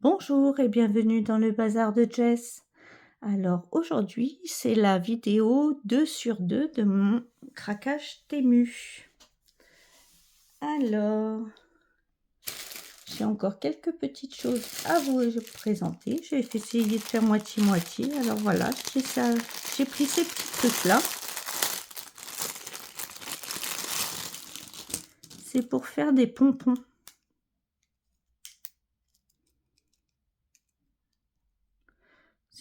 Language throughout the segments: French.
Bonjour et bienvenue dans le bazar de Jess. Alors aujourd'hui, c'est la vidéo 2 sur 2 de mon craquage Temu. Alors, j'ai encore quelques petites choses à vous présenter. Je vais essayer de faire moitié-moitié. Alors voilà, j'ai pris ces petits trucs-là. C'est pour faire des pompons.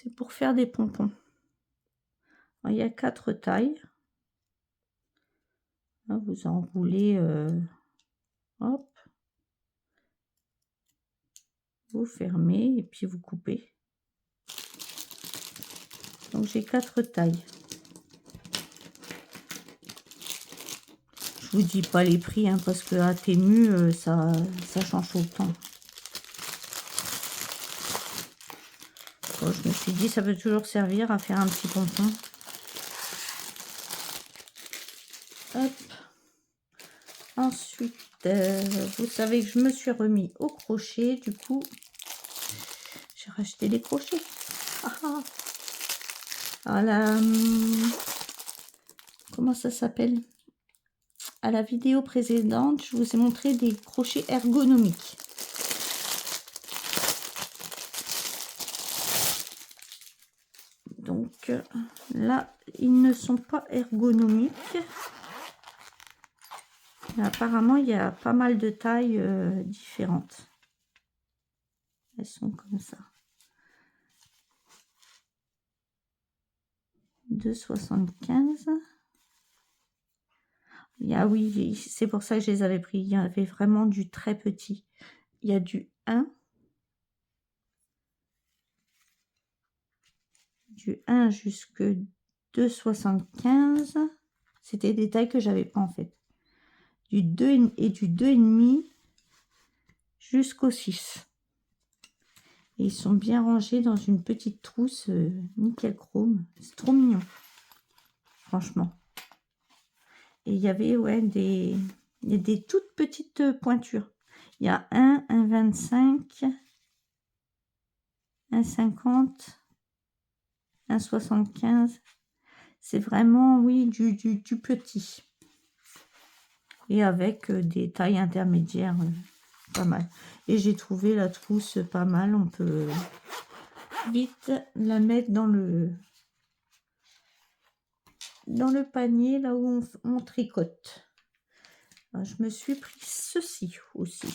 C'est pour faire des pompons. Alors, il y a 4 tailles. Là, vous enroulez, hop, vous fermez et puis vous coupez. Donc j'ai 4 tailles. Je vous dis pas les prix hein, parce que à Temu ça change tout le temps. Bon, je me suis dit ça peut toujours servir à faire un petit pompon. Hop. Ensuite, vous savez que je me suis remis au crochet. Du coup, j'ai racheté des crochets. Voilà. Comment ça s'appelle? À la vidéo précédente, je vous ai montré des crochets ergonomiques. Donc là, ils ne sont pas ergonomiques. Mais apparemment, il y a pas mal de tailles différentes. Elles sont comme ça. 2,75. Oui, c'est pour ça que je les avais pris. Il y avait vraiment du très petit. Il y a du 1. Du 1 jusque 2,75. C'était des tailles que j'avais pas en fait. Du 2 et du 2,5 jusqu'au 6. Et ils sont bien rangés dans une petite trousse nickel chrome. C'est trop mignon. Franchement. Et il y avait des toutes petites pointures. Il y a 1,25, 1,50, 1,75. C'est vraiment, oui, du petit. Et avec des tailles intermédiaires, pas mal. Et j'ai trouvé la trousse pas mal. On peut vite la mettre dans le panier, là où on tricote. Alors, je me suis pris ceci aussi.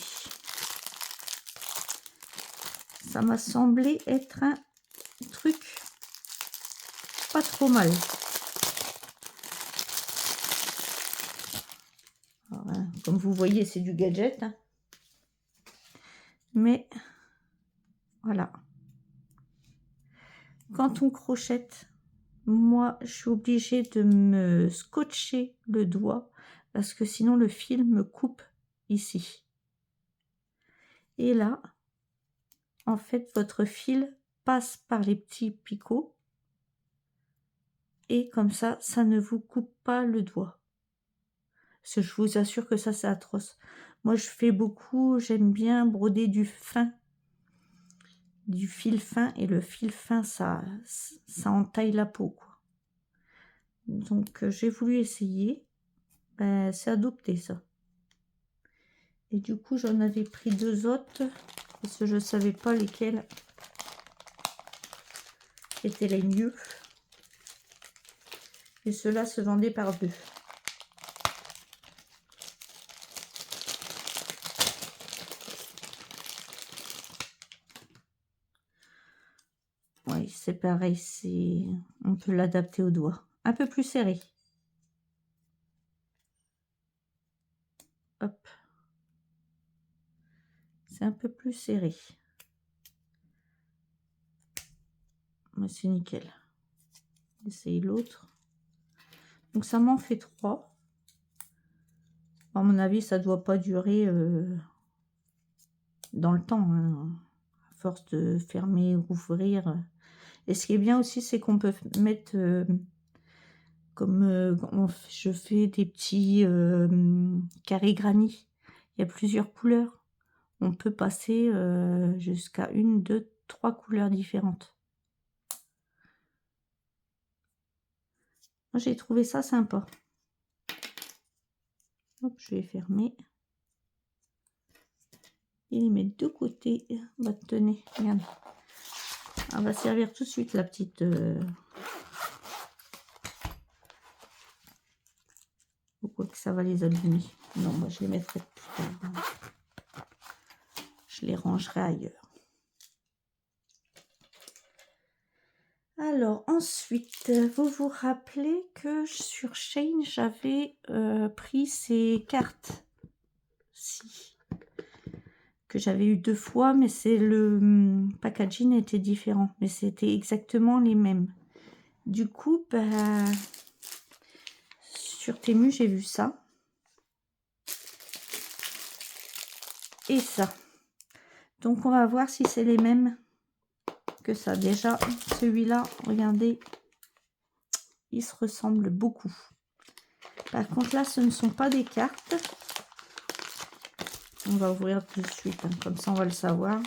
Ça m'a semblé être un truc pas trop mal. Alors, hein, comme vous voyez, c'est du gadget. Hein. Mais voilà. Quand on crochette, moi, je suis obligée de me scotcher le doigt parce que sinon le fil me coupe ici. Et là, en fait, votre fil passe par les petits picots et comme ça, ça ne vous coupe pas le doigt. Parce que je vous assure que ça, c'est atroce. Moi, je fais beaucoup, j'aime bien broder du fin, du fil fin, et le fil fin, ça entaille la peau, quoi. Donc, j'ai voulu essayer. Ben, c'est adopté, ça. Et du coup, j'en avais pris 2 autres, parce que je ne savais pas lesquels étaient les mieux. Et ceux-là se vendaient par 2. Oui, c'est pareil, on peut l'adapter au doigt. Un peu plus serré. Hop. C'est un peu plus serré. Mais c'est nickel. J'essaye l'autre. Donc ça m'en fait 3. À mon avis, ça doit pas durer dans le temps. Hein, à force de fermer, rouvrir. Et ce qui est bien aussi, c'est qu'on peut mettre... je fais des petits carrés granit. Il y a plusieurs couleurs. on peut passer jusqu'à 1, 2, 3 couleurs différentes. Moi, j'ai trouvé ça sympa. Hop, je vais fermer. Et les mettre de côté. Bah, tenez, regarde. Elle va servir tout de suite la petite... Pourquoi que ça va les abîmer? Non, moi je les mettrai plus tard. Je les rangerai ailleurs. Alors, ensuite, vous vous rappelez que sur Shein, j'avais pris ces cartes. Si. Que j'avais eu 2 fois, mais c'est le packaging était différent. Mais c'était exactement les mêmes. Du coup, bah, sur Temu, j'ai vu ça. Et ça. Donc, on va voir si c'est les mêmes que ça. Déjà, celui-là, regardez, il se ressemble beaucoup. Par contre, là, ce ne sont pas des cartes. On va ouvrir tout de suite, hein, comme ça, on va le savoir.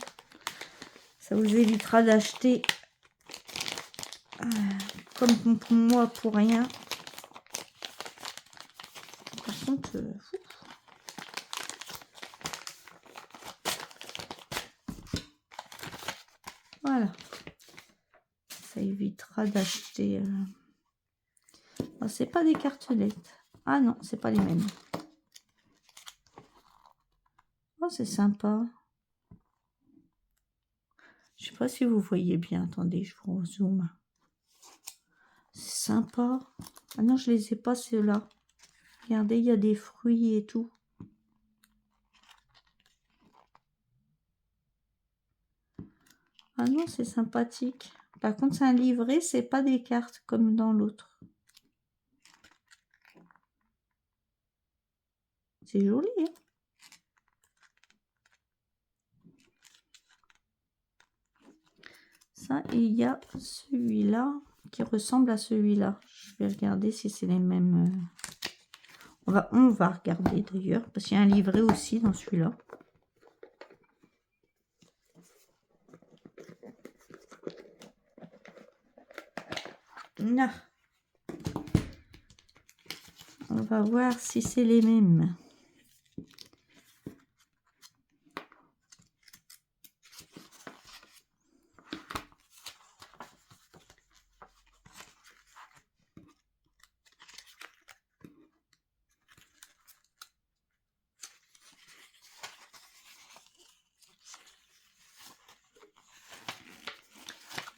Ça vous évitera d'acheter comme pour moi, pour rien. Par contre, voilà. Ça évitera d'acheter... Oh, c'est pas des cartelettes. Ah non, c'est pas les mêmes. Oh, c'est sympa. Je sais pas si vous voyez bien. Attendez, je vous zoome. C'est sympa. Ah non, je les ai pas ceux-là. Regardez, il y a des fruits et tout. Ah non, c'est sympathique. Par contre, c'est un livret, c'est pas des cartes comme dans l'autre. C'est joli, hein? Ça, et il y a celui-là qui ressemble à celui-là. Je vais regarder si c'est les mêmes. On va regarder d'ailleurs, parce qu'il y a un livret aussi dans celui-là. On va voir si c'est les mêmes.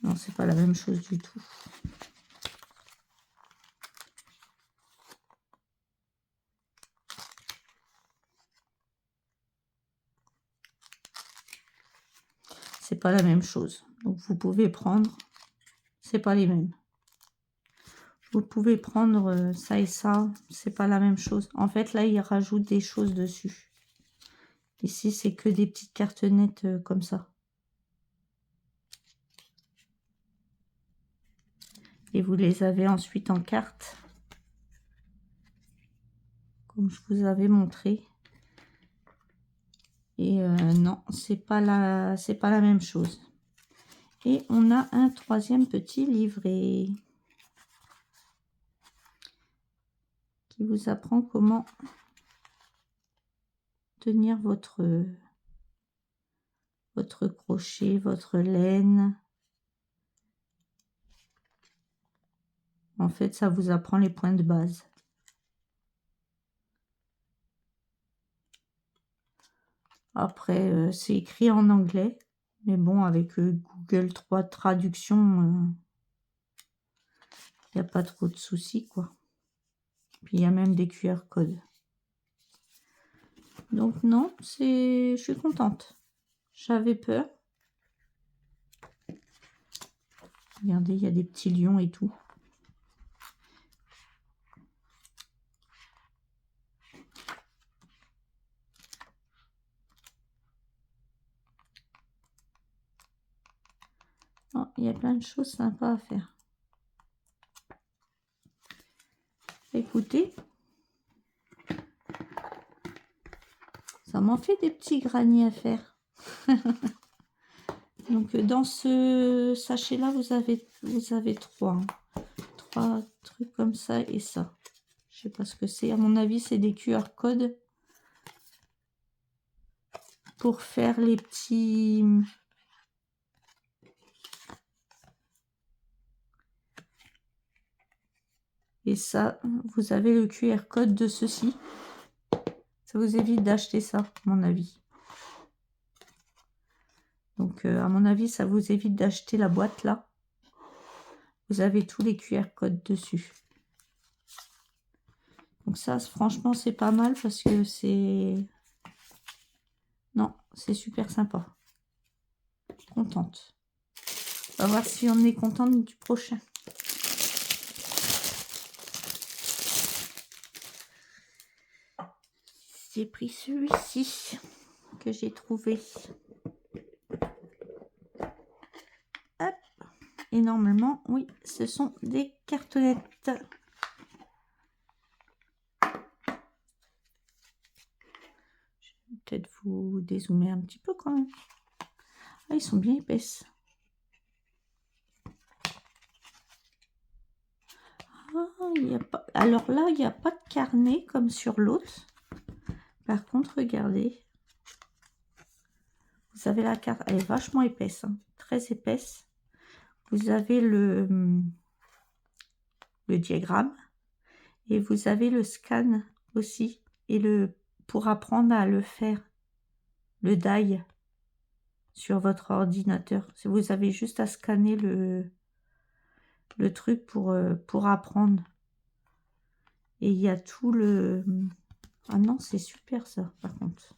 Non, c'est pas la même chose du tout. C'est pas la même chose. Donc vous pouvez prendre, c'est pas les mêmes. Vous pouvez prendre ça et ça, c'est pas la même chose. En fait, là, il rajoute des choses dessus. Ici, c'est que des petites cartonnettes comme ça. Et vous les avez ensuite en carte. Comme je vous avais montré. Et non, c'est pas la même chose. Et on a un troisième petit livret. Qui vous apprend comment tenir votre crochet, votre laine. En fait, ça vous apprend les points de base. Après, c'est écrit en anglais. Mais bon, avec Google 3 traduction, il n'y a pas trop de soucis, quoi. Puis, il y a même des QR codes. Donc, non, je suis contente. J'avais peur. Regardez, il y a des petits lions et tout. Oh, il y a plein de choses sympas à faire. Écoutez, ça m'en fait des petits granits à faire. Donc dans ce sachet là vous avez trois trucs comme ça et ça. Je sais pas ce que c'est. À mon avis c'est des QR codes pour faire les petits. Et ça, vous avez le QR code de ceci. Ça vous évite d'acheter ça, à mon avis. Donc, à mon avis, ça vous évite d'acheter la boîte là. Vous avez tous les QR codes dessus. Donc ça, franchement, c'est pas mal parce que c'est... Non, c'est super sympa. Contente. On va voir si on est contente du prochain. J'ai pris celui-ci que j'ai trouvé. Hop. Et normalement, oui, ce sont des cartonnettes. Je vais peut-être vous dézoomer un petit peu quand même. Ah, ils sont bien épaisses. Ah, y a pas... Alors là, il n'y a pas de carnet comme sur l'autre. Par contre, regardez. Vous avez la carte, elle est vachement épaisse, hein, très épaisse. Vous avez le diagramme et vous avez le scan aussi. Et pour apprendre à le faire, le die sur votre ordinateur. Vous avez juste à scanner le truc pour apprendre. Et il y a tout le... Ah non, c'est super ça, par contre.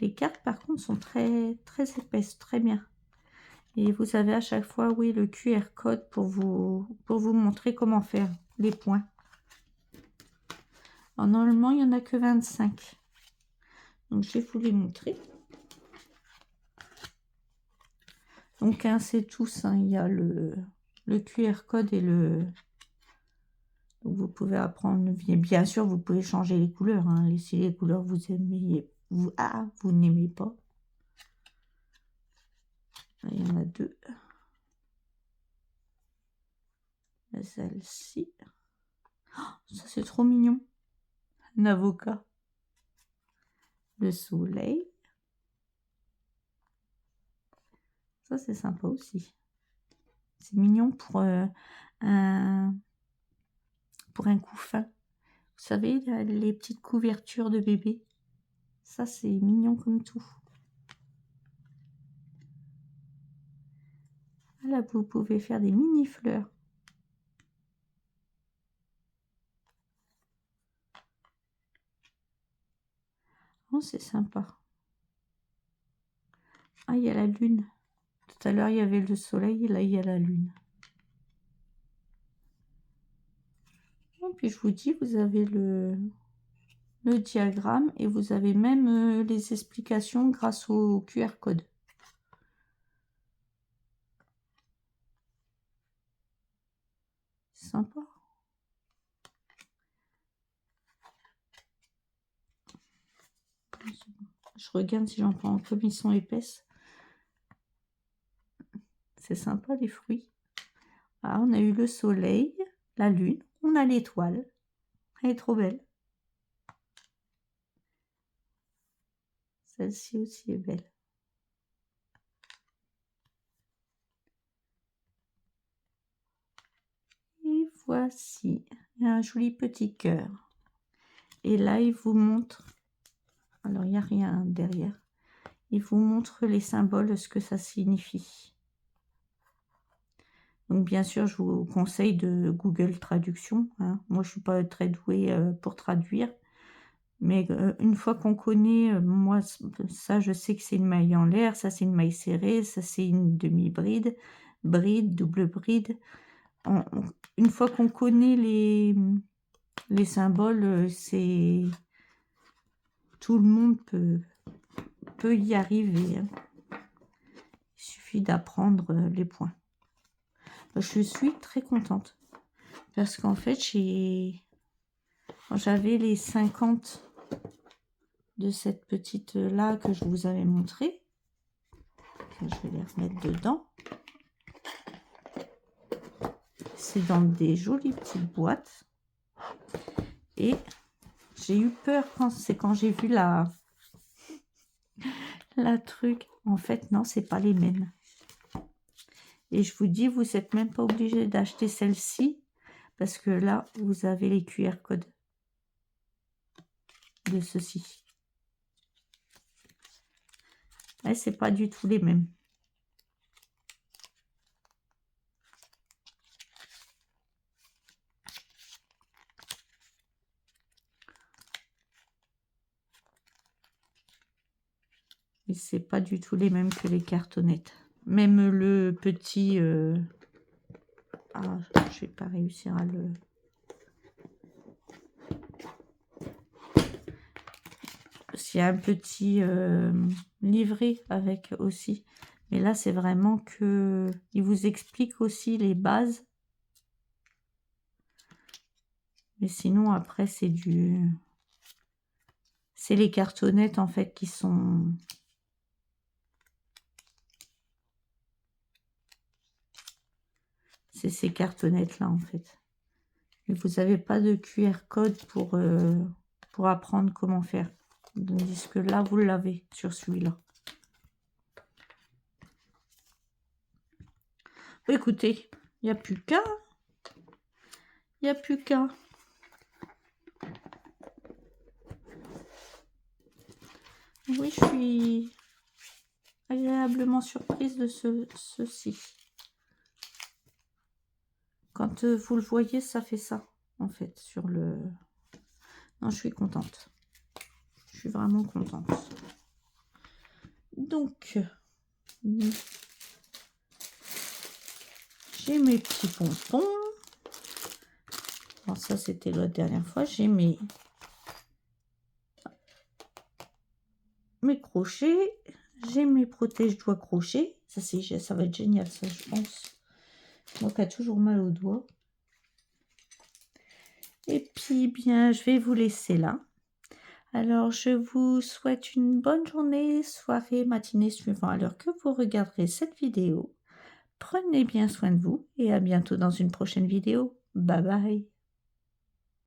Les cartes, par contre, sont très, très épaisses, très bien. Et vous avez à chaque fois, oui, le QR code pour vous montrer comment faire les points. Alors, normalement, il n'y en a que 25. Donc, je vais vous les montrer. Donc, hein, c'est tous. Hein, il y a le QR code et le... Donc, vous pouvez apprendre. Bien sûr, vous pouvez changer les couleurs. Hein, si les couleurs vous aimez, vous n'aimez pas. Là, il y en a deux. Celle-ci. Oh, ça, c'est trop mignon. Un avocat. Le soleil. Ça, c'est sympa aussi. C'est mignon pour un couffin. Vous savez, les petites couvertures de bébé. Ça, c'est mignon comme tout. Là, vous pouvez faire des mini fleurs. Oh, c'est sympa. Ah, il y a la lune. Tout à l'heure, il y avait le soleil et là, il y a la lune. Et puis, je vous dis, vous avez le diagramme et vous avez même les explications grâce au QR code. C'est sympa. Je regarde si j'en prends comme ils sont épaisses. C'est sympa les fruits. Ah, on a eu le soleil, la lune, on a l'étoile. Elle est trop belle. Celle-ci aussi est belle. Et voici un joli petit cœur. Et là, il vous montre... Alors, il n'y a rien derrière. Il vous montre les symboles, ce que ça signifie. Donc, bien sûr, je vous conseille de Google Traduction. Hein. Moi, je ne suis pas très douée pour traduire. Mais une fois qu'on connaît, moi, ça, je sais que c'est une maille en l'air. Ça, c'est une maille serrée. Ça, c'est une demi-bride. Bride, double bride. Une fois qu'on connaît les symboles, c'est... Tout le monde peut y arriver. Hein. Il suffit d'apprendre les points. Je suis très contente. Parce qu'en fait, j'avais les 50 de cette petite là que je vous avais montré. Je vais les remettre dedans. C'est dans des jolies petites boîtes. Et j'ai eu peur quand j'ai vu la truc. En fait, non, c'est pas les mêmes. Et je vous dis, vous n'êtes même pas obligé d'acheter celle-ci. Parce que là, vous avez les QR codes de ceci. Et c'est pas du tout les mêmes. Et c'est pas du tout les mêmes que les cartonnettes. Même le petit... Ah, je vais pas réussir à le... Il y a un petit livret avec aussi. Mais là, c'est vraiment que... Il vous explique aussi les bases. Mais sinon, après, c'est du... C'est les cartonnettes, en fait, qui sont... C'est ces cartonnettes-là, en fait. Mais vous n'avez pas de QR code pour apprendre comment faire. Tandis que là, vous l'avez sur celui-là. Écoutez, il n'y a plus qu'à. Il n'y a plus qu'à. Oui, je suis agréablement surprise de ceci. Quand vous le voyez, ça fait ça, en fait, sur le... Non, je suis contente. Je suis vraiment contente. Donc, j'ai mes petits pompons. Alors ça, c'était la dernière fois. J'ai mes crochets. J'ai mes protège-doigts crochets. Ça va être génial, ça, je pense. Moi qui a toujours mal aux doigts. Et puis, bien, je vais vous laisser là. Alors, je vous souhaite une bonne journée, soirée, matinée, suivant à l'heure que vous regarderez cette vidéo. Prenez bien soin de vous et à bientôt dans une prochaine vidéo. Bye bye.